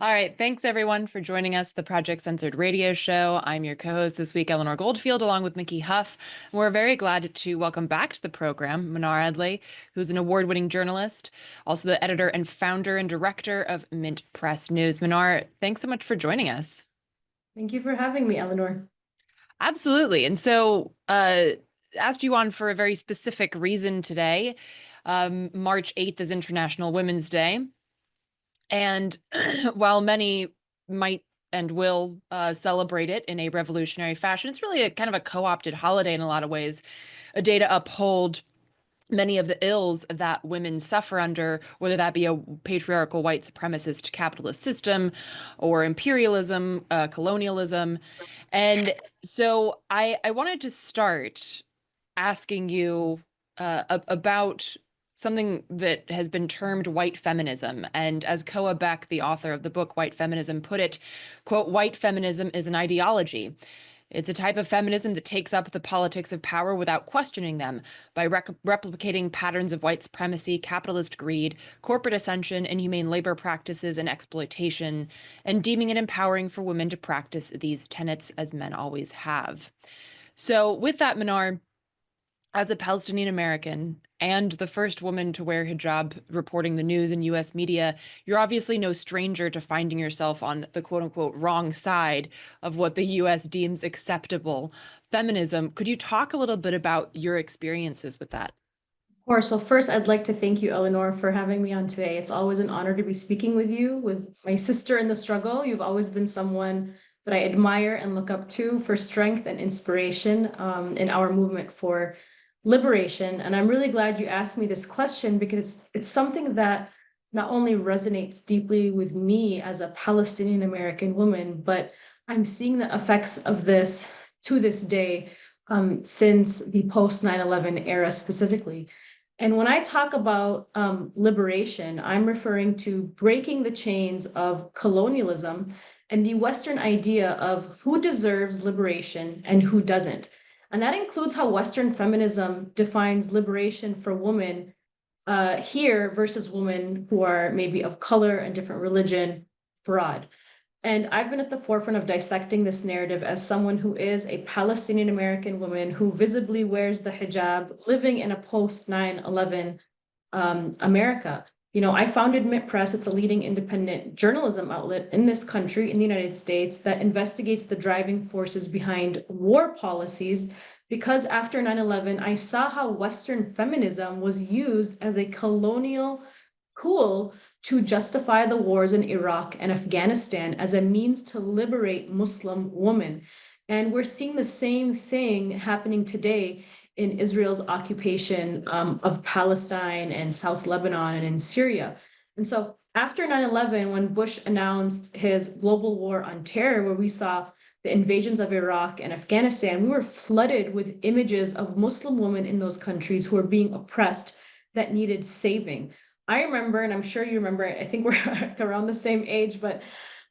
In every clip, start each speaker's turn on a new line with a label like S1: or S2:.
S1: All right. Thanks, everyone, for joining us, the Project Censored radio show. I'm your co-host this week, Eleanor Goldfield, along with Mickey Huff. We're very glad to welcome back to the program Mnar Adley, who's an award-winning journalist, also the editor and founder and director of MintPress News. Mnar, thanks so much for joining us.
S2: Thank you for having me, Eleanor.
S1: Absolutely. And so, asked you on for a very specific reason today. March 8th is International Women's Day. And while many might and will celebrate it in a revolutionary fashion, it's really a kind of a co-opted holiday in a lot of ways, a day to uphold many of the ills that women suffer under, whether that be a patriarchal white supremacist capitalist system or imperialism, colonialism. And so I wanted to start asking you about something that has been termed white feminism. And as Koa Beck, the author of the book White Feminism, put it, quote, white feminism is an ideology. It's a type of feminism that takes up the politics of power without questioning them by replicating patterns of white supremacy, capitalist greed, corporate ascension, inhumane labor practices, and exploitation, and deeming it empowering for women to practice these tenets as men always have. So with that, Mnar, as a Palestinian American and the first woman to wear hijab reporting the news in US media, you're obviously no stranger to finding yourself on the quote unquote wrong side of what the US deems acceptable feminism. Could you talk a little bit about your experiences with that?
S2: Of course. Well, first, I'd like to thank you, Eleanor, for having me on today. It's always an honor to be speaking with you, with my sister in the struggle. You've always been someone that I admire and look up to for strength and inspiration in our movement for liberation. And I'm really glad you asked me this question because it's something that not only resonates deeply with me as a Palestinian American woman, but I'm seeing the effects of this to this day since the post 9/11 era specifically. And when I talk about liberation, I'm referring to breaking the chains of colonialism and the Western idea of who deserves liberation and who doesn't. And that includes how Western feminism defines liberation for women here versus women who are maybe of color and different religion abroad. And I've been at the forefront of dissecting this narrative as someone who is a Palestinian American woman who visibly wears the hijab, living in a post 9/11 America. You know, I founded MintPress. It's a leading independent journalism outlet in this country, in the United States, that investigates the driving forces behind war policies. Because after 9/11, I saw how Western feminism was used as a colonial tool to justify the wars in Iraq and Afghanistan as a means to liberate Muslim women. And we're seeing the same thing happening today in Israel's occupation of Palestine and South Lebanon and in Syria. And so after 9/11, when Bush announced his global war on terror, where we saw the invasions of Iraq and Afghanistan, we were flooded with images of Muslim women in those countries who were being oppressed that needed saving. I remember, and I'm sure you remember, I think we're around the same age, but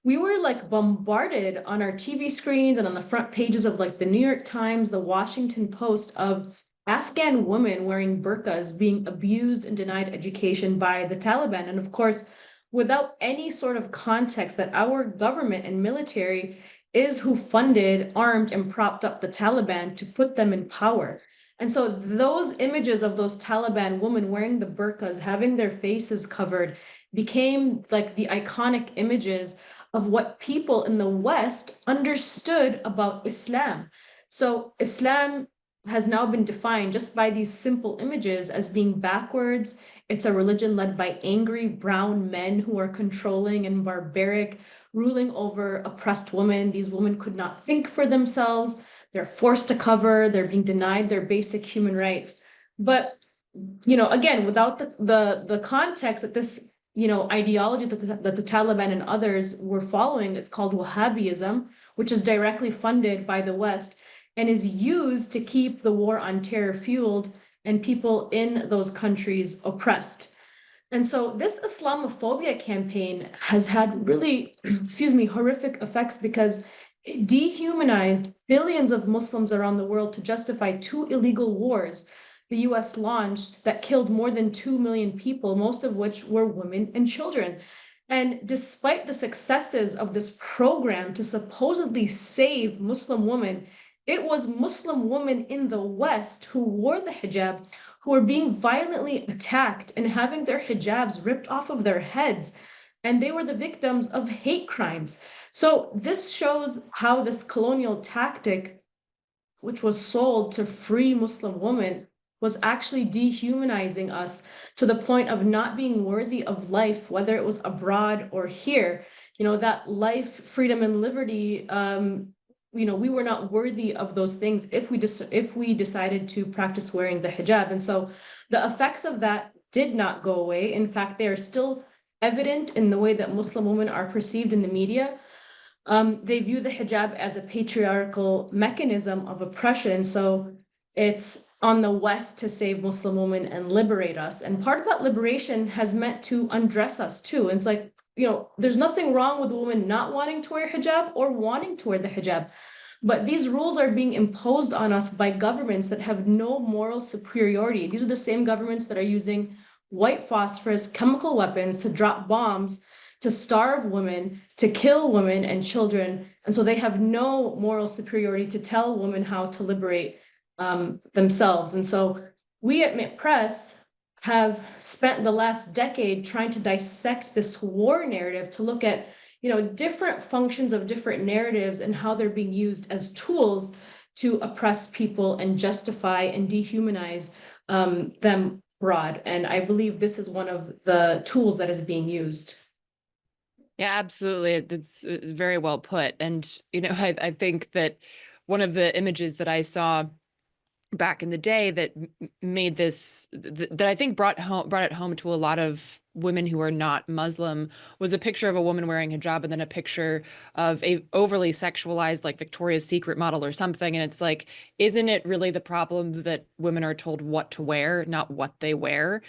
S2: we were like bombarded on our TV screens and on the front pages of like the New York Times, the Washington Post, of Afghan women wearing burqas being abused and denied education by the Taliban. And of course, without any sort of context that our government and military is who funded, armed, and propped up the Taliban to put them in power. And so those images of those Taliban women wearing the burqas, having their faces covered, became like the iconic images of what people in the West understood about Islam. So Islam has now been defined just by these simple images as being backwards. It's a religion led by angry brown men who are controlling and barbaric, ruling over oppressed women. These women could not think for themselves. They're forced to cover, they're being denied their basic human rights. But, you know, again, without the context that this, you know, ideology that the Taliban and others were following is called Wahhabism, which is directly funded by the West and is used to keep the war on terror fueled and people in those countries oppressed. And so this Islamophobia campaign has had really, excuse me, horrific effects because it dehumanized billions of Muslims around the world to justify two illegal wars the US launched that killed more than 2 million people, most of which were women and children. And despite the successes of this program to supposedly save Muslim women, it was Muslim women in the West who wore the hijab who were being violently attacked and having their hijabs ripped off of their heads. And they were the victims of hate crimes. So this shows how this colonial tactic, which was sold to free Muslim women, was actually dehumanizing us to the point of not being worthy of life, whether it was abroad or here. You know, that life, freedom, and liberty, you know, we were not worthy of those things if we decided to practice wearing the hijab. And so the effects of that did not go away. In fact, they are still evident in the way that Muslim women are perceived in the media. They view the hijab as a patriarchal mechanism of oppression. So it's on the West to save Muslim women and liberate us. And part of that liberation has meant to undress us too. And it's like, you know, there's nothing wrong with a woman not wanting to wear hijab or wanting to wear the hijab. But these rules are being imposed on us by governments that have no moral superiority. These are the same governments that are using white phosphorus chemical weapons to drop bombs, to starve women, to kill women and children. And so they have no moral superiority to tell women how to liberate themselves. And so we at MintPress have spent the last decade trying to dissect this war narrative to look at, you know, different functions of different narratives and how they're being used as tools to oppress people and justify and dehumanize them abroad. And I believe this is one of the tools that is being used.
S1: Yeah, absolutely. It's very well put. And, you know, I think that one of the images that I saw back in the day that made this that I think brought it home to a lot of women who are not Muslim was a picture of a woman wearing hijab and then a picture of a overly sexualized like Victoria's Secret model or something. And it's like, isn't it really the problem that women are told what to wear, not what they wear?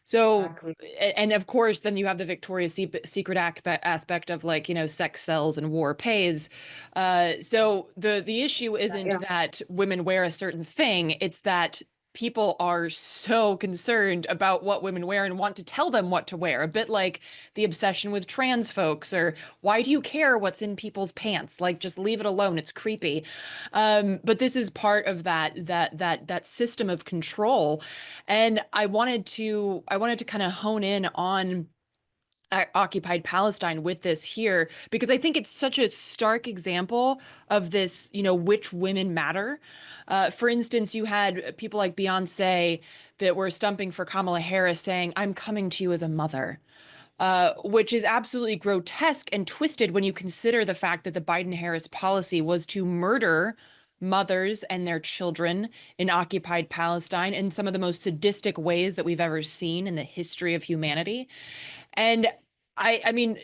S1: So,
S2: Exactly.
S1: and of course, then you have the Victoria's Secret aspect of like, you know, sex sells and war pays. So the issue isn't
S2: Yeah.
S1: that women wear a certain thing, it's that people are so concerned about what women wear and want to tell them what to wear. A bit like the obsession with trans folks, or why do you care what's in people's pants? Like, just leave it alone. It's creepy. But this is part of that system of control. And I wanted to kind of hone in on occupied Palestine with this here because I think it's such a stark example of this, you know, which women matter. For instance, you had people like Beyonce that were stumping for Kamala Harris saying, "I'm coming to you as a mother." Which is absolutely grotesque and twisted when you consider the fact that the Biden-Harris policy was to murder mothers and their children in occupied Palestine in some of the most sadistic ways that we've ever seen in the history of humanity. And I mean,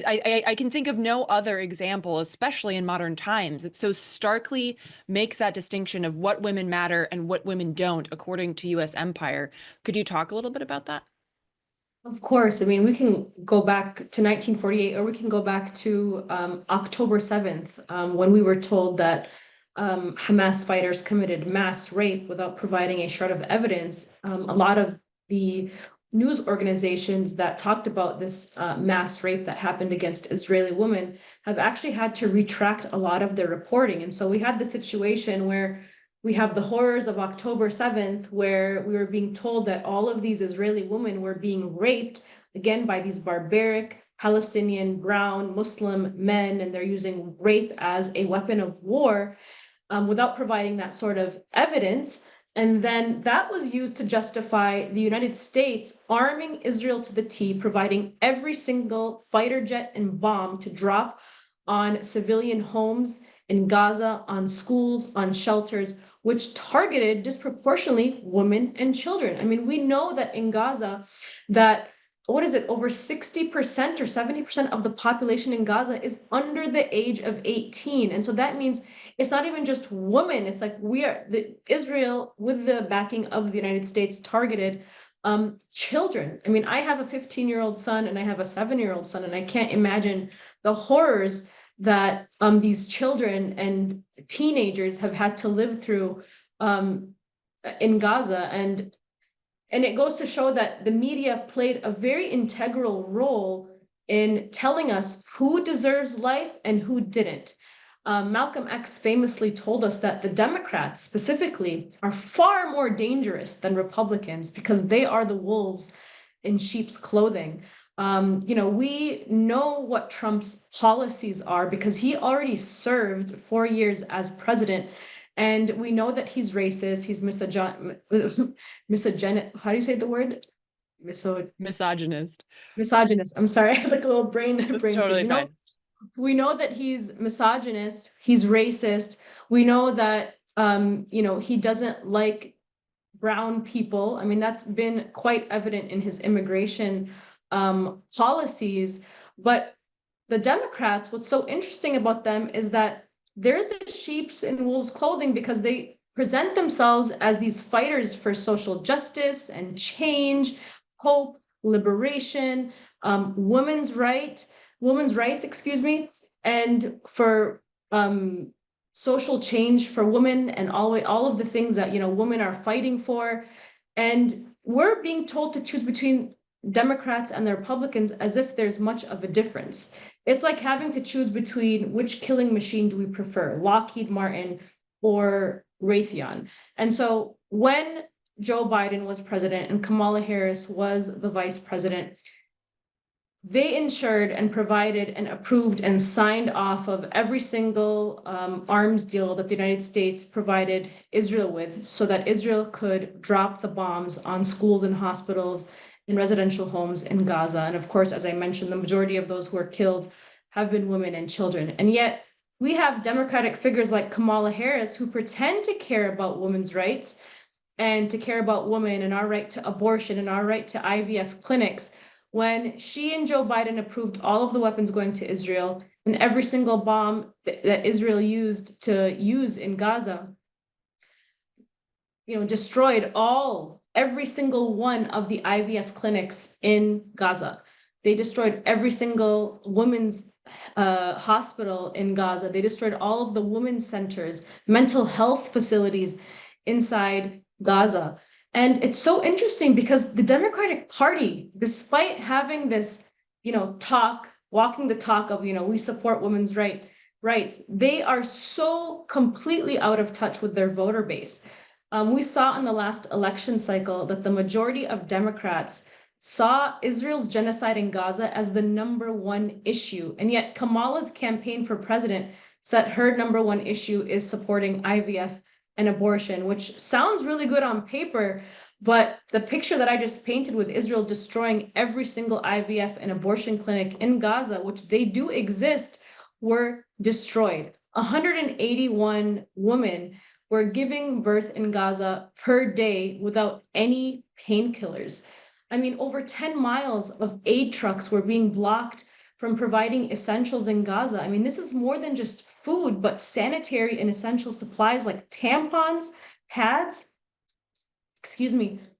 S1: I can think of no other example, especially in modern times, that so starkly makes that distinction of what women matter and what women don't, according to U.S. empire. Could you talk a little bit about that?
S2: Of course. I mean, we can go back to 1948, or we can go back to October 7th, when we were told that Hamas fighters committed mass rape without providing a shred of evidence. A lot of the news organizations that talked about this mass rape that happened against Israeli women have actually had to retract a lot of their reporting. And so we had the situation where we have the horrors of October 7th, where we were being told that all of these Israeli women were being raped, again, by these barbaric Palestinian brown Muslim men, and they're using rape as a weapon of war without providing that sort of evidence. And then that was used to justify the United States arming Israel to the T, providing every single fighter jet and bomb to drop on civilian homes in Gaza, on schools, on shelters, which targeted disproportionately women and children. I mean, we know that in Gaza, that what is it, over 60% or 70% of the population in Gaza is under the age of 18. And so that means it's not even just women. It's like Israel, with the backing of the United States, targeted children. I mean, I have a 15-year-old son and I have a 7-year-old son, and I can't imagine the horrors that these children and teenagers have had to live through in Gaza. And it goes to show that the media played a very integral role in telling us who deserves life and who didn't. Malcolm X famously told us that the Democrats specifically are far more dangerous than Republicans because they are the wolves in sheep's clothing. We know what Trump's policies are because he already served 4 years as president. And we know that he's racist, he's misogynist, how do you say the word?
S1: Misogynist.
S2: Misogynist. I'm sorry, I had like a little brain
S1: That's
S2: freeze.
S1: totally fine.
S2: We know that he's misogynist, he's racist. We know that he doesn't like brown people. I mean, that's been quite evident in his immigration policies. But the Democrats, what's so interesting about them is that they're the sheep's in wolves' clothing because they present themselves as these fighters for social justice and change, hope, liberation, women's rights, and for social change for women and all of the things that women are fighting for. And we're being told to choose between Democrats and the Republicans as if there's much of a difference. It's like having to choose between which killing machine do we prefer, Lockheed Martin or Raytheon. And so when Joe Biden was president and Kamala Harris was the vice president, they ensured and provided and approved and signed off of every single arms deal that the United States provided Israel with so that Israel could drop the bombs on schools and hospitals and residential homes in Gaza. And of course, as I mentioned, the majority of those who are killed have been women and children. And yet we have Democratic figures like Kamala Harris who pretend to care about women's rights and to care about women and our right to abortion and our right to IVF clinics, when she and Joe Biden approved all of the weapons going to Israel and every single bomb that Israel used in Gaza, destroyed every single one of the IVF clinics in Gaza. They destroyed every single women's hospital in Gaza. They destroyed all of the women's centers, mental health facilities inside Gaza. And it's so interesting because the Democratic Party, despite having this, walking the talk of, we support women's rights, they are so completely out of touch with their voter base. We saw in the last election cycle that the majority of Democrats saw Israel's genocide in Gaza as the #1 issue. And yet Kamala's campaign for president said her #1 issue is supporting IVF and abortion, which sounds really good on paper, but the picture that I just painted with Israel destroying every single IVF and abortion clinic in Gaza, which they do exist, were destroyed. 181 women were giving birth in Gaza per day without any painkillers. I mean, over 10 miles of aid trucks were being blocked from providing essentials in Gaza. I mean, this is more than just food, but sanitary and essential supplies like tampons, pads,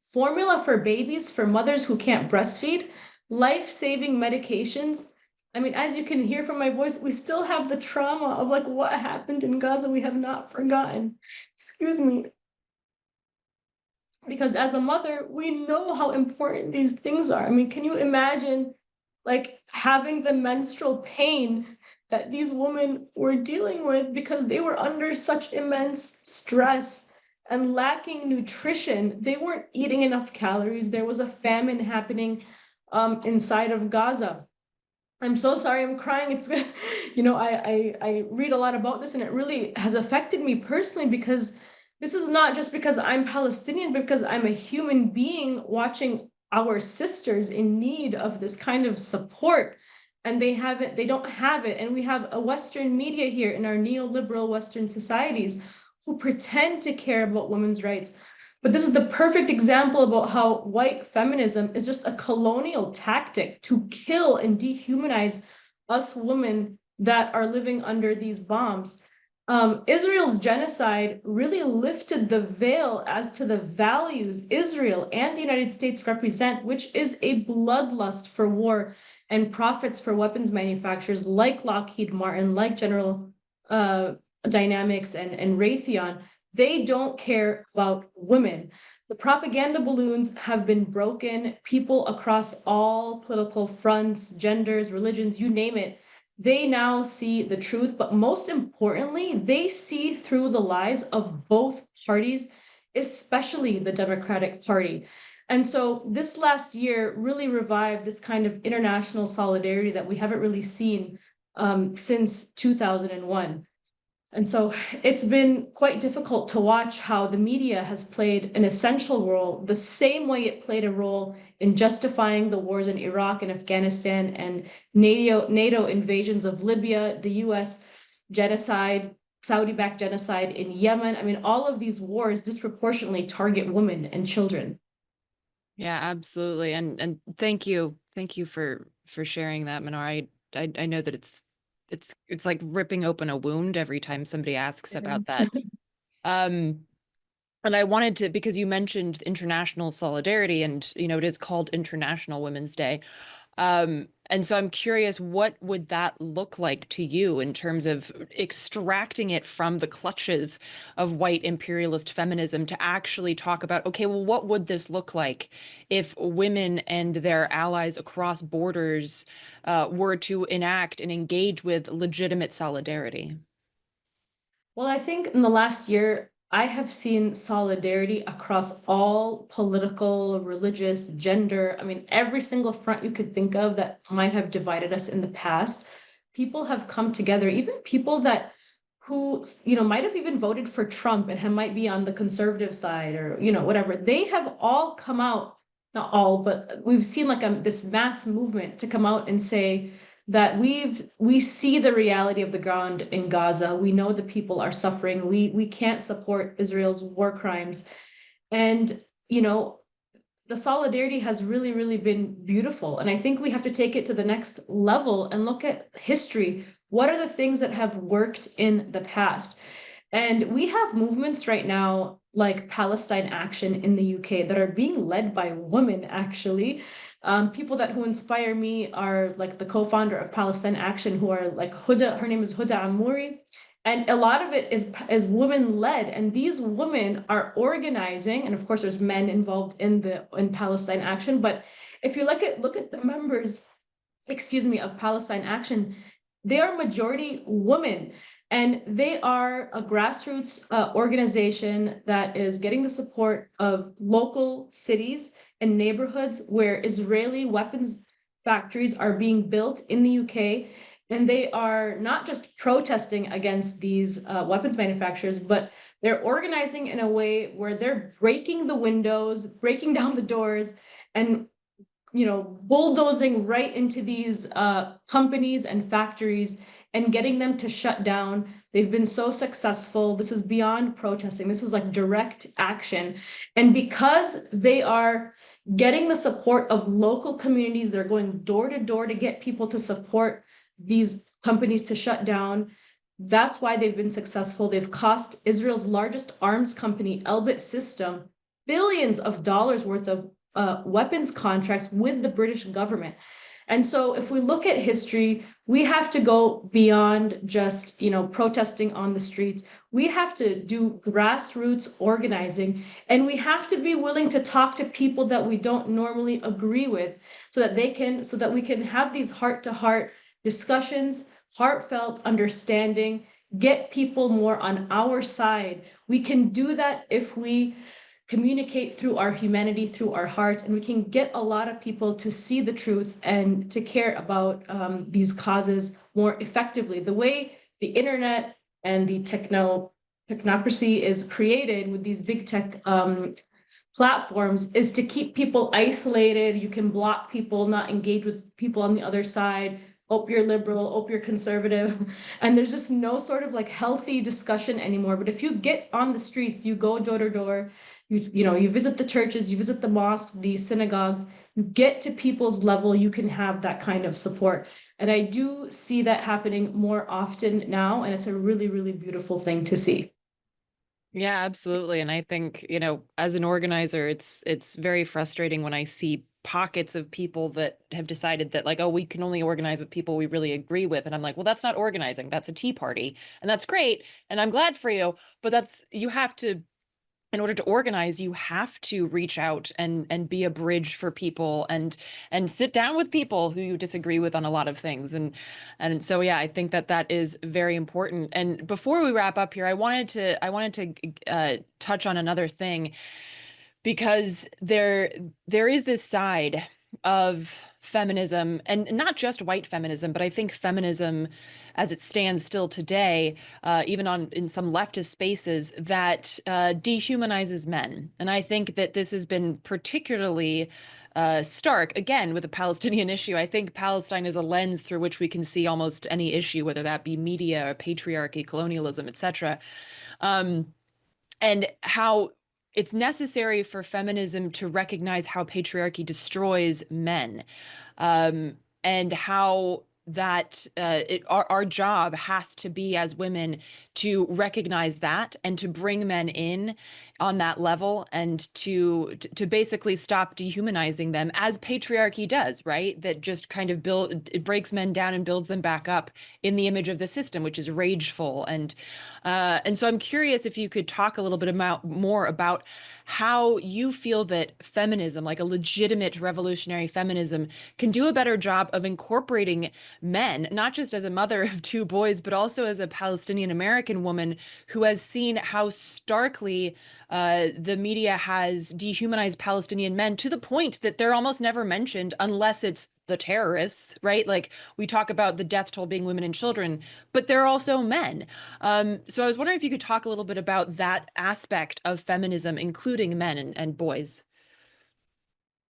S2: formula for babies for mothers who can't breastfeed, life-saving medications. I mean, as you can hear from my voice, we still have the trauma of like what happened in Gaza. We have not forgotten. Because as a mother, we know how important these things are. I mean, can you imagine like having the menstrual pain that these women were dealing with because they were under such immense stress and lacking nutrition? They weren't eating enough calories. There was a famine happening inside of Gaza. I'm so sorry, I'm crying. It's, I read a lot about this and it really has affected me personally because this is not just because I'm Palestinian, but because I'm a human being watching our sisters in need of this kind of support, and they don't have it. And we have a Western media here in our neoliberal Western societies who pretend to care about women's rights. But this is the perfect example about how white feminism is just a colonial tactic to kill and dehumanize us women that are living under these bombs. Israel's genocide really lifted the veil as to the values Israel and the United States represent, which is a bloodlust for war and profits for weapons manufacturers like Lockheed Martin, like General Dynamics and Raytheon. They don't care about women. The propaganda balloons have been broken. People across all political fronts, genders, religions, you name it, they now see the truth. But most importantly, they see through the lies of both parties, especially the Democratic Party. And so this last year really revived this kind of international solidarity that we haven't really seen since 2001. And so it's been quite difficult to watch how the media has played an essential role, the same way it played a role in justifying the wars in Iraq and Afghanistan and NATO invasions of Libya, the US genocide, Saudi-backed genocide in Yemen. I mean, all of these wars disproportionately target women and children.
S1: Yeah, absolutely. And thank you for sharing that, Mnar. I know that it's like ripping open a wound every time somebody asks
S2: It
S1: about
S2: is.
S1: that. Um, and I wanted to, because you mentioned international solidarity, and it is called International Women's Day. And so I'm curious, what would that look like to you in terms of extracting it from the clutches of white imperialist feminism to actually talk about, okay, well, what would this look like if women and their allies across borders were to enact and engage with legitimate solidarity?
S2: Well, I think in the last year, I have seen solidarity across all political, religious, gender. I mean, every single front you could think of that might have divided us in the past. People have come together, even people that who, might have even voted for Trump and might be on the conservative side or, whatever. They have all come out, not all, but we've seen like this mass movement to come out and say, that we see the reality of the ground in Gaza. We know the people are suffering. We can't support Israel's war crimes. And, the solidarity has really, really been beautiful. And I think we have to take it to the next level and look at history. What are the things that have worked in the past? And we have movements right now like Palestine Action in the UK that are being led by women, actually. People who inspire me are like the co-founder of Palestine Action, who are like Huda, her name is Huda Amouri. And a lot of it is women led, and these women are organizing. And of course, there's men involved in Palestine Action. But if you look at the members, excuse me, of Palestine Action, they are majority women, and they are a grassroots organization that is getting the support of local cities and neighborhoods where Israeli weapons factories are being built in the UK. And they are not just protesting against these weapons manufacturers, but they're organizing in a way where they're breaking the windows, breaking down the doors, and bulldozing right into these companies and factories and getting them to shut down. They've been so successful. This is beyond protesting. This is like direct action. And because they are getting the support of local communities, they're going door to door to get people to support these companies to shut down. That's why they've been successful. They've cost Israel's largest arms company, Elbit System, billions of dollars worth of weapons contracts with the British government. And so if we look at history, we have to go beyond just, protesting on the streets. We have to do grassroots organizing, and we have to be willing to talk to people that we don't normally agree with so that we can have these heart-to-heart discussions, heartfelt understanding, get people more on our side. We can do that if we communicate through our humanity, through our hearts, and we can get a lot of people to see the truth and to care about these causes more effectively. The way the internet and the technocracy is created with these big tech platforms is to keep people isolated. You can block people, not engage with people on the other side. Oh, you're liberal, oh, you're conservative. And there's just no sort of like healthy discussion anymore. But if you get on the streets, you go door to door, you visit the churches, you visit the mosques, the synagogues, you get to people's level, you can have that kind of support. And I do see that happening more often now, and it's a really, really beautiful thing to see.
S1: Yeah, absolutely. And I think, as an organizer, it's very frustrating when I see pockets of people that have decided that like, oh, we can only organize with people we really agree with. And I'm like, well, that's not organizing. That's a tea party. And that's great. And I'm glad for you. But you have to in order to organize, you have to reach out and be a bridge for people and sit down with people who you disagree with on a lot of things. And so yeah, I think that that is very important. And before we wrap up here, I wanted to touch on another thing, because there is this side of feminism, and not just white feminism, but I think feminism as it stands still today, even on in some leftist spaces, that dehumanizes men. And I think that this has been particularly stark again with the Palestinian issue. I think Palestine is a lens through which we can see almost any issue, whether that be media or patriarchy, colonialism, etc. And how it's necessary for feminism to recognize how patriarchy destroys men, and how that our job has to be as women to recognize that and to bring men in on that level, and to basically stop dehumanizing them as patriarchy does, right? That just kind of it breaks men down and builds them back up in the image of the system, which is rageful. And so I'm curious if you could talk a little bit more about how you feel that feminism, like a legitimate revolutionary feminism, can do a better job of incorporating men, not just as a mother of two boys, but also as a Palestinian American woman who has seen how starkly the media has dehumanized Palestinian men to the point that they're almost never mentioned unless it's the terrorists, right? Like we talk about the death toll being women and children, but they're also men. So I was wondering if you could talk a little bit about that aspect of feminism, including men and boys.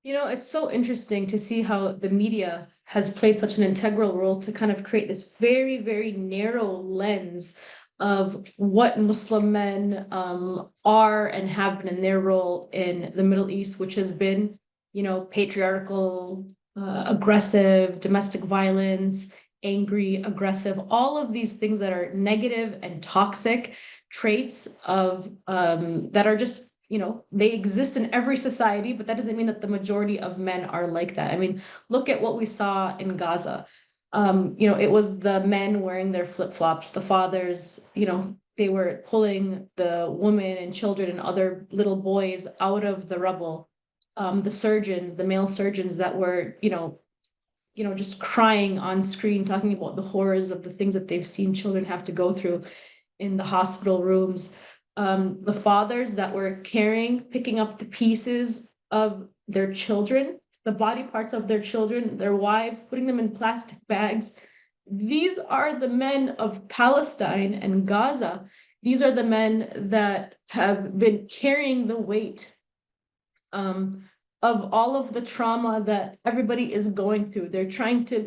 S2: You know, it's so interesting to see how the media has played such an integral role to kind of create this very, very narrow lens of what Muslim men are and have been in their role in the Middle East, which has been, you know, patriarchal, aggressive, domestic violence, angry, aggressive, all of these things that are negative and toxic traits of that are just, you know, they exist in every society, but that doesn't mean that the majority of men are like that. I mean, look at what we saw in Gaza. You know, it was the men wearing their flip-flops, the fathers, you know, they were pulling the women and children and other little boys out of the rubble. The surgeons, the male surgeons that were, just crying on screen, talking about the horrors of the things that they've seen children have to go through in the hospital rooms. The fathers that were picking up the pieces of their children, the body parts of their children, their wives, putting them in plastic bags. These are the men of Palestine and Gaza. These are the men that have been carrying the weight of all of the trauma that everybody is going through. They're trying to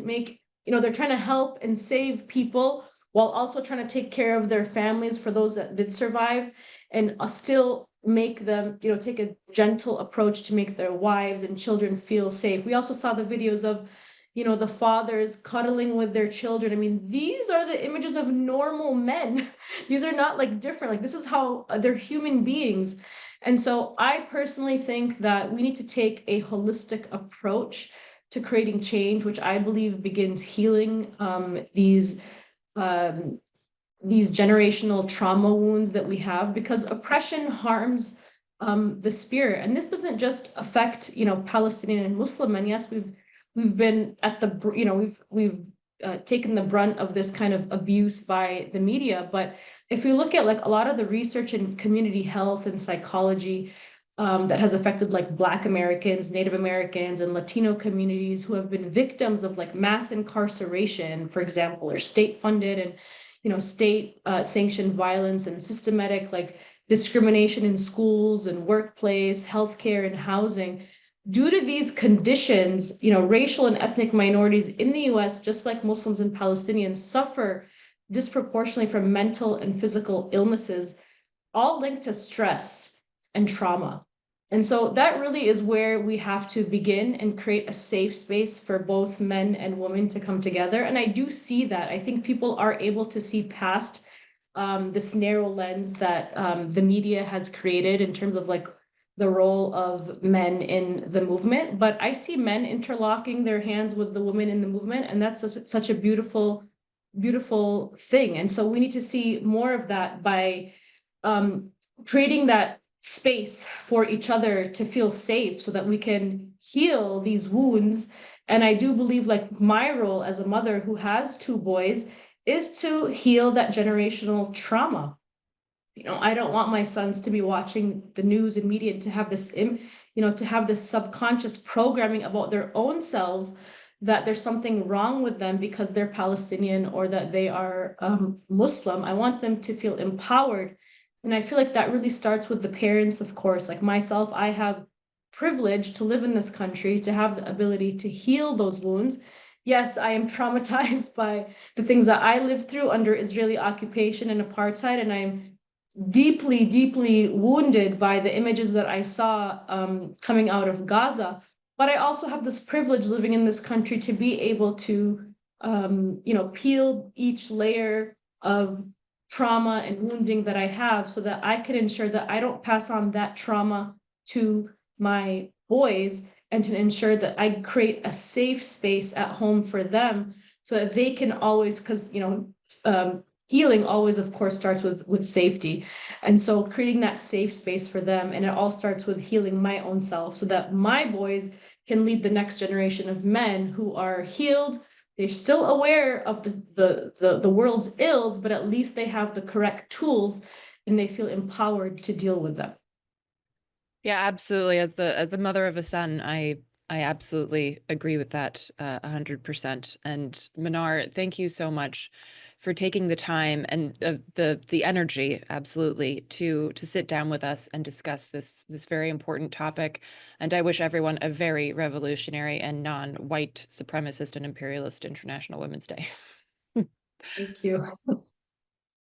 S2: they're trying to help and save people while also trying to take care of their families for those that did survive, and still make them, take a gentle approach to make their wives and children feel safe. We also saw the videos of, the fathers cuddling with their children. I mean, these are the images of normal men. These are not like different, like this is how they're human beings. And so I personally think that we need to take a holistic approach to creating change, which I believe begins healing um, these generational trauma wounds that we have, because oppression harms the spirit. And this doesn't just affect, Palestinian and Muslim men. Yes, we've been at the, we've taken the brunt of this kind of abuse by the media. But if we look at like a lot of the research in community health and psychology that has affected like Black Americans, Native Americans, and Latino communities who have been victims of like mass incarceration, for example, or state funded and, state sanctioned violence and systematic like discrimination in schools and workplace, healthcare and housing. Due to these conditions, racial and ethnic minorities in the US, just like Muslims and Palestinians, suffer disproportionately from mental and physical illnesses, all linked to stress and trauma. And so that really is where we have to begin and create a safe space for both men and women to come together. And I do see that. I think people are able to see past this narrow lens that the media has created in terms of like the role of men in the movement. But I see men interlocking their hands with the women in the movement, and that's such a beautiful, beautiful thing. And so we need to see more of that by creating that space for each other to feel safe so that we can heal these wounds. And I do believe like my role as a mother who has two boys is to heal that generational trauma. I don't want my sons to be watching the news and media and to have this, to have this subconscious programming about their own selves that there's something wrong with them because they're Palestinian or that they are Muslim. I want them to feel empowered. And I feel like that really starts with the parents, of course. Like myself, I have privilege to live in this country, to have the ability to heal those wounds. Yes, I am traumatized by the things that I lived through under Israeli occupation and apartheid, and I'm deeply, deeply wounded by the images that I saw coming out of Gaza. But I also have this privilege living in this country to be able to, peel each layer of trauma and wounding that I have so that I can ensure that I don't pass on that trauma to my boys and to ensure that I create a safe space at home for them so that they can always, because, healing always, of course, starts with safety. And so creating that safe space for them. And it all starts with healing my own self so that my boys can lead the next generation of men who are healed. They're still aware of the world's ills, but at least they have the correct tools and they feel empowered to deal with them.
S1: Yeah, absolutely. As the mother of a son, I absolutely agree with that 100%. And Mnar, thank you so much for taking the time and the energy, absolutely, to sit down with us and discuss this very important topic. And I wish everyone a very revolutionary and non-white supremacist and imperialist International Women's Day.
S2: Thank you.